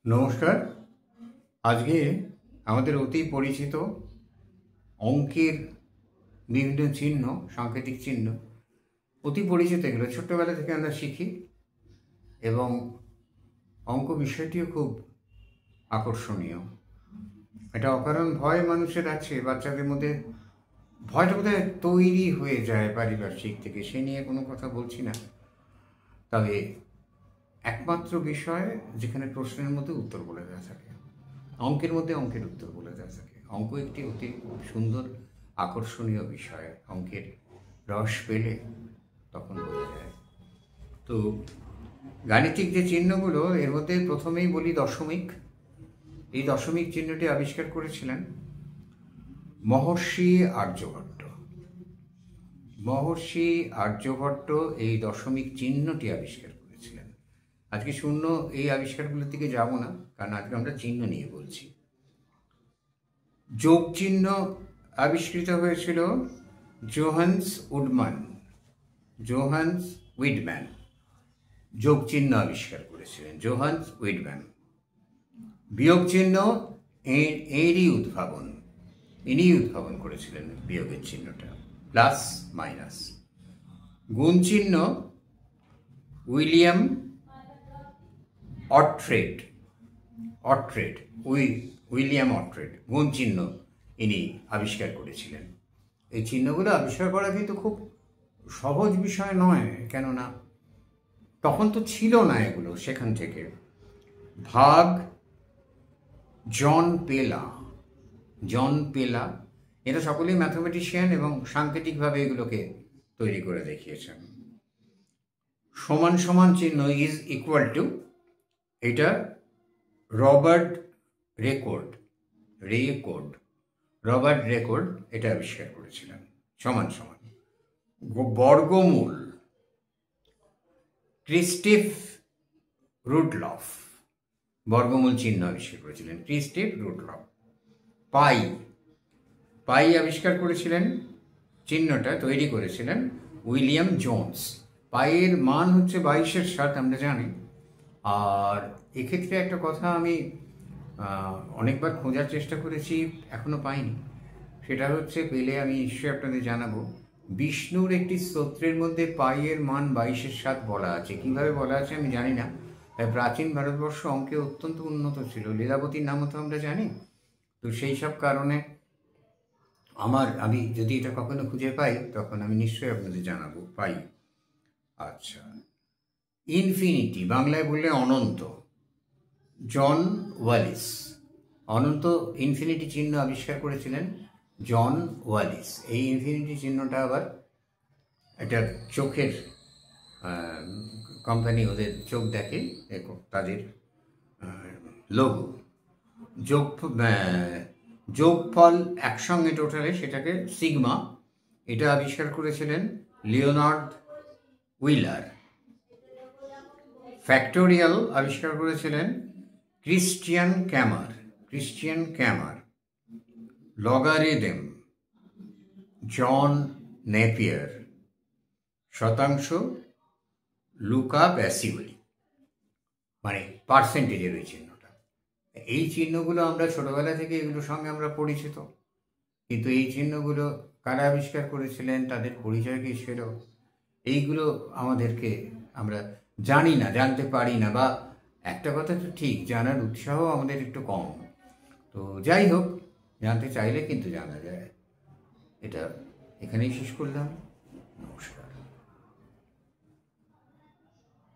নমস্কার। আজকে আমাদের অতি পরিচিত অঙ্কের বিভিন্ন চিহ্ন, সাংকেতিক চিহ্ন অতি পরিচিত, এগুলো ছোট্টবেলা থেকে আমরা শিখি এবং অঙ্ক বিষয়টিও খুব আকর্ষণীয়। এটা অকারণ ভয় মানুষের আছে, বাচ্চাদের মধ্যে ভয়টা বোধহয় তৈরি হয়ে যায় পারিপার্শ্বিক থেকে, সে নিয়ে কোনো কথা বলছি না। তবে একমাত্র বিষয় যেখানে প্রশ্নের মধ্যে উত্তর বলে দেওয়া থাকে, অঙ্কের মধ্যে অঙ্কের উত্তর বলে দেওয়া থাকে। অঙ্ক একটি অতি সুন্দর আকর্ষণীয় বিষয়, অঙ্কের রস পেলে তখন বোঝা যায়। তো গাণিতিক যে চিহ্নগুলো, এর মধ্যে প্রথমেই বলি দশমিক। এই দশমিক চিহ্নটি আবিষ্কার করেছিলেন মহর্ষি আর্যভট্ট। মহর্ষি আর্যভট্ট এই দশমিক চিহ্নটি আবিষ্কার করেছিলেন। আজকে শূন্য এই আবিষ্কারগুলোর দিকে যাব না, কারণ আজকে আমরা চিহ্ন নিয়ে বলছি। যোগ চিহ্ন আবিষ্কৃত হয়েছিল জোহান্স উইডম্যান। যোগ চিহ্ন আবিষ্কার করেছিলেন জোহান্স উইডম্যান। বিয়োগ চিহ্ন ইনি উদ্ভাবন করেছিলেন বিয়োগের চিহ্নটা, প্লাস মাইনাস। গুণ চিহ্ন উইলিয়াম অট্রেড, গুণ চিহ্ন ইনি আবিষ্কার করেছিলেন। এই চিহ্নগুলো আবিষ্কার করা কিন্তু খুব সহজ বিষয় নয়, কেননা তখন তো ছিল না এগুলো। সেখান থেকে ভাগ জন পেলা, এরা সকলেই ম্যাথমেটিশিয়ান এবং সাংকেতিকভাবে এগুলোকে তৈরি করে দেখিয়েছেন। সমান সমান চিহ্ন ইজ ইকুয়াল টু, এটা রবার্ট রেকর্ড এটা আবিষ্কার করেছিলেন। সমান সমান। বর্গমূল ক্রিস্টিফ রুডলফ বর্গমূল চিহ্ন আবিষ্কার করেছিলেন, ক্রিস্টিফ রুডলফ। পাই আবিষ্কার করেছিলেন, চিহ্নটা তৈরি করেছিলেন উইলিয়াম জোন্স। পাইয়ের মান হচ্ছে 22/7, আমরা জানি। আর এক্ষেত্রে একটা কথা আমি অনেকবার খোঁজার চেষ্টা করেছি, এখনো পাইনি। সেটা হচ্ছে, পেলে আমি নিশ্চয়ই আপনাদের জানাবো। বিষ্ণুর একটি স্তোত্রের মধ্যে পাইয়ের মান 22/7 বলা আছে। কিভাবে বলা আছে আমি জানি না। প্রাচীন ভারতবর্ষ অঙ্কে অত্যন্ত উন্নত ছিল, লীলাবতীর নামও তো আমরা জানি। তো সেই সব কারণে আমি যদি এটা কখনো খুঁজে পাই তখন আমি নিশ্চয়ই আপনাদের জানাবো। পাই। আচ্ছা, ইনফিনিটি বাংলায় বললে অনন্ত। জন ওয়ালিস ইনফিনিটি চিহ্ন আবিষ্কার করেছিলেন জন ওয়ালিস। এই ইনফিনিটি চিহ্নটা আবার একটা চোখের কোম্পানি, ওদের চোখ দেখে, তাদের লোগো। যোগফল একসঙ্গে টোটালে সেটাকে সিগমা, এটা আবিষ্কার করেছিলেন লিওনার্ড উইলার। ফ্যাক্টোরিয়াল আবিষ্কার করেছিলেন ক্রিশ্চিয়ান ক্যামার। লগারিদম জন নেপিয়ার। শতাংশ লুকা প্যাসিওলি, মানে পার্সেন্টেজের ওই চিহ্নটা। এই চিহ্নগুলো আমরা ছোটবেলা থেকে এগুলোর সঙ্গে আমরা পরিচিত, কিন্তু এই চিহ্নগুলো কারা আবিষ্কার করেছিলেন, তাদের পরিচয় কী ছিল, এইগুলো আমাদেরকে আমরা জানি না, জানতে পারি না। বা একটা কথা তো ঠিক, জানার উৎসাহ আমাদের একটু কম। তো যাই হোক, জানতে চাইলে কিন্তু জানা যায়। এটা এখানেই শেষ করলাম।